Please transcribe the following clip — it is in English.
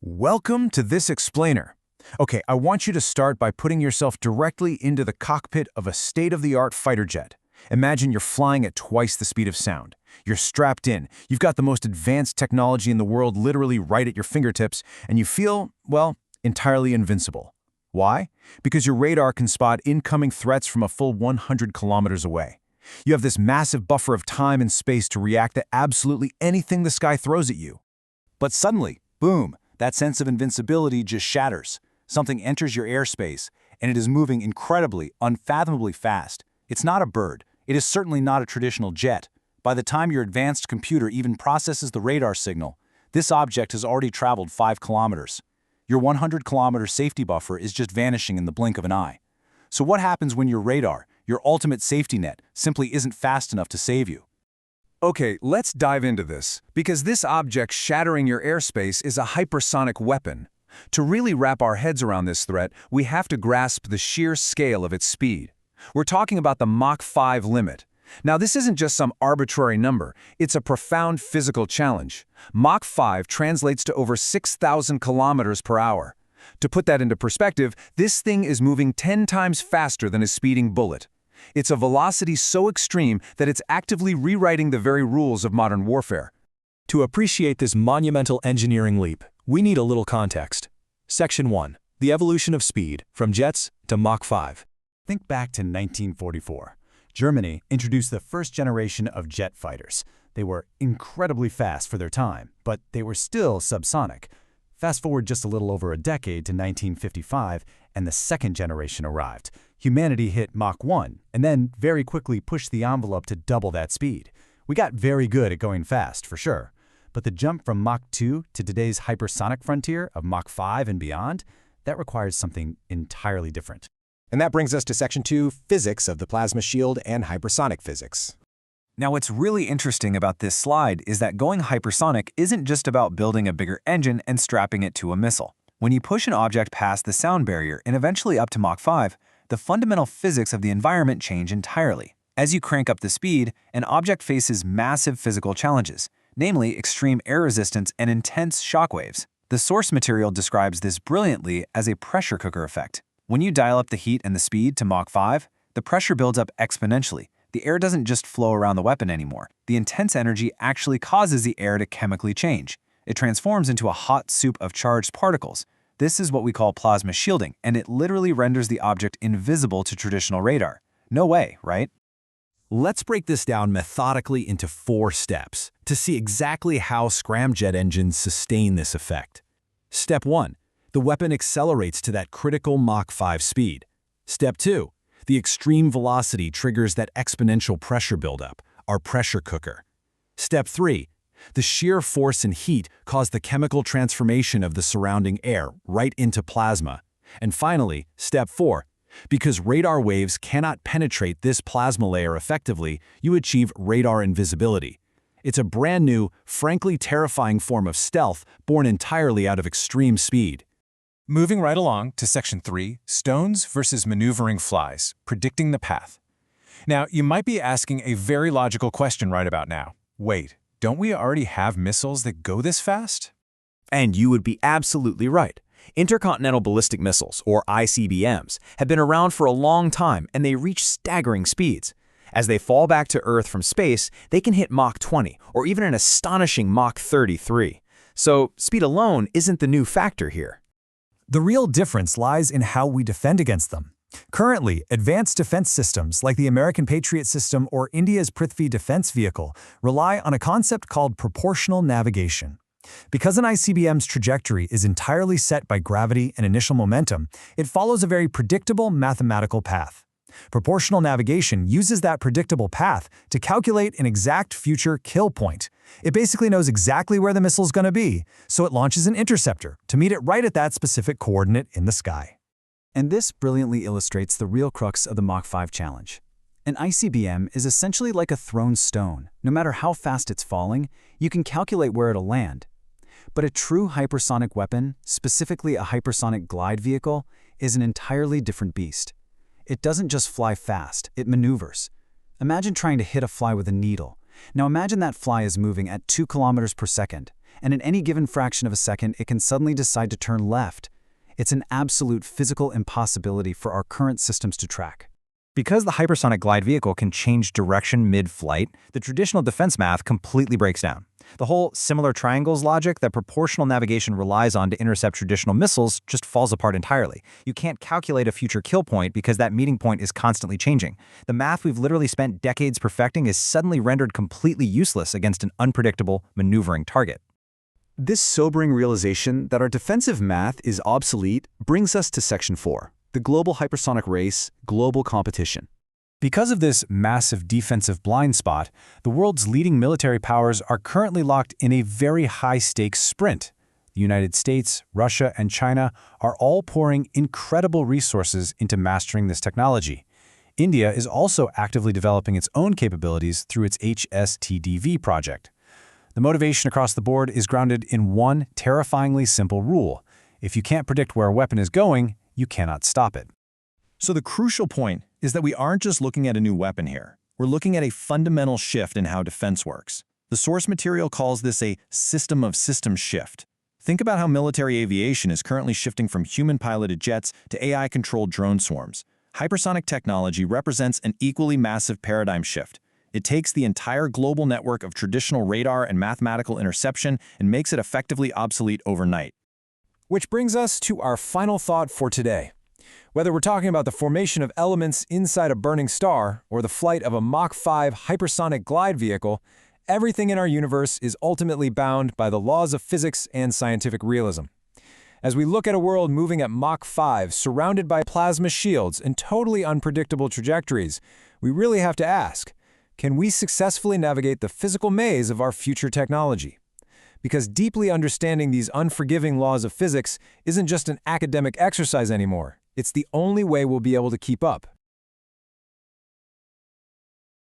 Welcome to this explainer. Okay, I want you to start by putting yourself directly into the cockpit of a state-of-the-art fighter jet. Imagine you're flying at twice the speed of sound. You're strapped in, you've got the most advanced technology in the world literally right at your fingertips, and you feel, well, entirely invincible. Why? Because your radar can spot incoming threats from a full 100 kilometers away. You have this massive buffer of time and space to react to absolutely anything the sky throws at you. But suddenly, boom, that sense of invincibility just shatters. Something enters your airspace, and it is moving incredibly, unfathomably fast. It's not a bird. It is certainly not a traditional jet. By the time your advanced computer even processes the radar signal, this object has already traveled 5 kilometers. Your 100-kilometer safety buffer is just vanishing in the blink of an eye. So what happens when your radar, your ultimate safety net, simply isn't fast enough to save you? Okay, let's dive into this, because this object shattering your airspace is a hypersonic weapon. To really wrap our heads around this threat, we have to grasp the sheer scale of its speed. We're talking about the Mach 5 limit. Now, this isn't just some arbitrary number, it's a profound physical challenge. Mach 5 translates to over 6,000 kilometers per hour. To put that into perspective, this thing is moving 10 times faster than a speeding bullet. It's a velocity so extreme that it's actively rewriting the very rules of modern warfare. To appreciate this monumental engineering leap, we need a little context. Section 1. The evolution of speed, from jets to Mach 5. Think back to 1944. Germany introduced the first generation of jet fighters. They were incredibly fast for their time, but they were still subsonic. Fast forward just a little over a decade to 1955, and the second generation arrived. Humanity hit Mach 1, and then very quickly pushed the envelope to double that speed. We got very good at going fast, for sure. But the jump from Mach 2 to today's hypersonic frontier of Mach 5 and beyond, that requires something entirely different. And that brings us to Section 2, Physics of the Plasma Shield and Hypersonic Physics. Now, what's really interesting about this slide is that going hypersonic isn't just about building a bigger engine and strapping it to a missile. When you push an object past the sound barrier and eventually up to Mach 5, the fundamental physics of the environment change entirely. As you crank up the speed, an object faces massive physical challenges, namely extreme air resistance and intense shock waves. The source material describes this brilliantly as a pressure cooker effect. When you dial up the heat and the speed to Mach 5, the pressure builds up exponentially. The air doesn't just flow around the weapon anymore. The intense energy actually causes the air to chemically change. It transforms into a hot soup of charged particles. This is what we call plasma shielding, and it literally renders the object invisible to traditional radar. No way, right? Let's break this down methodically into 4 steps to see exactly how scramjet engines sustain this effect. Step 1. The weapon accelerates to that critical Mach 5 speed. Step 2. The extreme velocity triggers that exponential pressure buildup, our pressure cooker. Step 3. The sheer force and heat cause the chemical transformation of the surrounding air right into plasma. And finally, Step 4. Because radar waves cannot penetrate this plasma layer effectively, you achieve radar invisibility. It's a brand new, frankly terrifying form of stealth born entirely out of extreme speed. Moving right along to Section 3, Stones versus Maneuvering Flies, Predicting the Path. Now, you might be asking a very logical question right about now. Wait, don't we already have missiles that go this fast? And you would be absolutely right. Intercontinental ballistic missiles, or ICBMs, have been around for a long time, and they reach staggering speeds. As they fall back to Earth from space, they can hit Mach 20, or even an astonishing Mach 33. So speed alone isn't the new factor here. The real difference lies in how we defend against them. Currently, advanced defense systems like the American Patriot system or India's Prithvi defense vehicle rely on a concept called proportional navigation. Because an ICBM's trajectory is entirely set by gravity and initial momentum, it follows a very predictable mathematical path. Proportional navigation uses that predictable path to calculate an exact future kill point. It basically knows exactly where the missile's going to be, so it launches an interceptor to meet it right at that specific coordinate in the sky. And this brilliantly illustrates the real crux of the Mach 5 challenge. An ICBM is essentially like a thrown stone. No matter how fast it's falling, you can calculate where it'll land. But a true hypersonic weapon, specifically a hypersonic glide vehicle, is an entirely different beast. It doesn't just fly fast, it maneuvers. Imagine trying to hit a fly with a needle. Now imagine that fly is moving at 2 kilometers per second, and in any given fraction of a second, it can suddenly decide to turn left. It's an absolute physical impossibility for our current systems to track. Because the hypersonic glide vehicle can change direction mid-flight, the traditional defense math completely breaks down. The whole similar triangles logic that proportional navigation relies on to intercept traditional missiles just falls apart entirely. You can't calculate a future kill point because that meeting point is constantly changing. The math we've literally spent decades perfecting is suddenly rendered completely useless against an unpredictable, maneuvering target. This sobering realization that our defensive math is obsolete brings us to Section 4, the global hypersonic race, global competition. Because of this massive defensive blind spot, the world's leading military powers are currently locked in a very high-stakes sprint. The United States, Russia, and China are all pouring incredible resources into mastering this technology. India is also actively developing its own capabilities through its HSTDV project. The motivation across the board is grounded in one terrifyingly simple rule. If you can't predict where a weapon is going, you cannot stop it. So the crucial point is that we aren't just looking at a new weapon here. We're looking at a fundamental shift in how defense works. The source material calls this a system of systems shift. Think about how military aviation is currently shifting from human-piloted jets to AI-controlled drone swarms. Hypersonic technology represents an equally massive paradigm shift. It takes the entire global network of traditional radar and mathematical interception and makes it effectively obsolete overnight. Which brings us to our final thought for today. Whether we're talking about the formation of elements inside a burning star or the flight of a Mach 5 hypersonic glide vehicle, everything in our universe is ultimately bound by the laws of physics and scientific realism. As we look at a world moving at Mach 5, surrounded by plasma shields and totally unpredictable trajectories, we really have to ask, can we successfully navigate the physical maze of our future technology? Because deeply understanding these unforgiving laws of physics isn't just an academic exercise anymore. It's the only way we'll be able to keep up.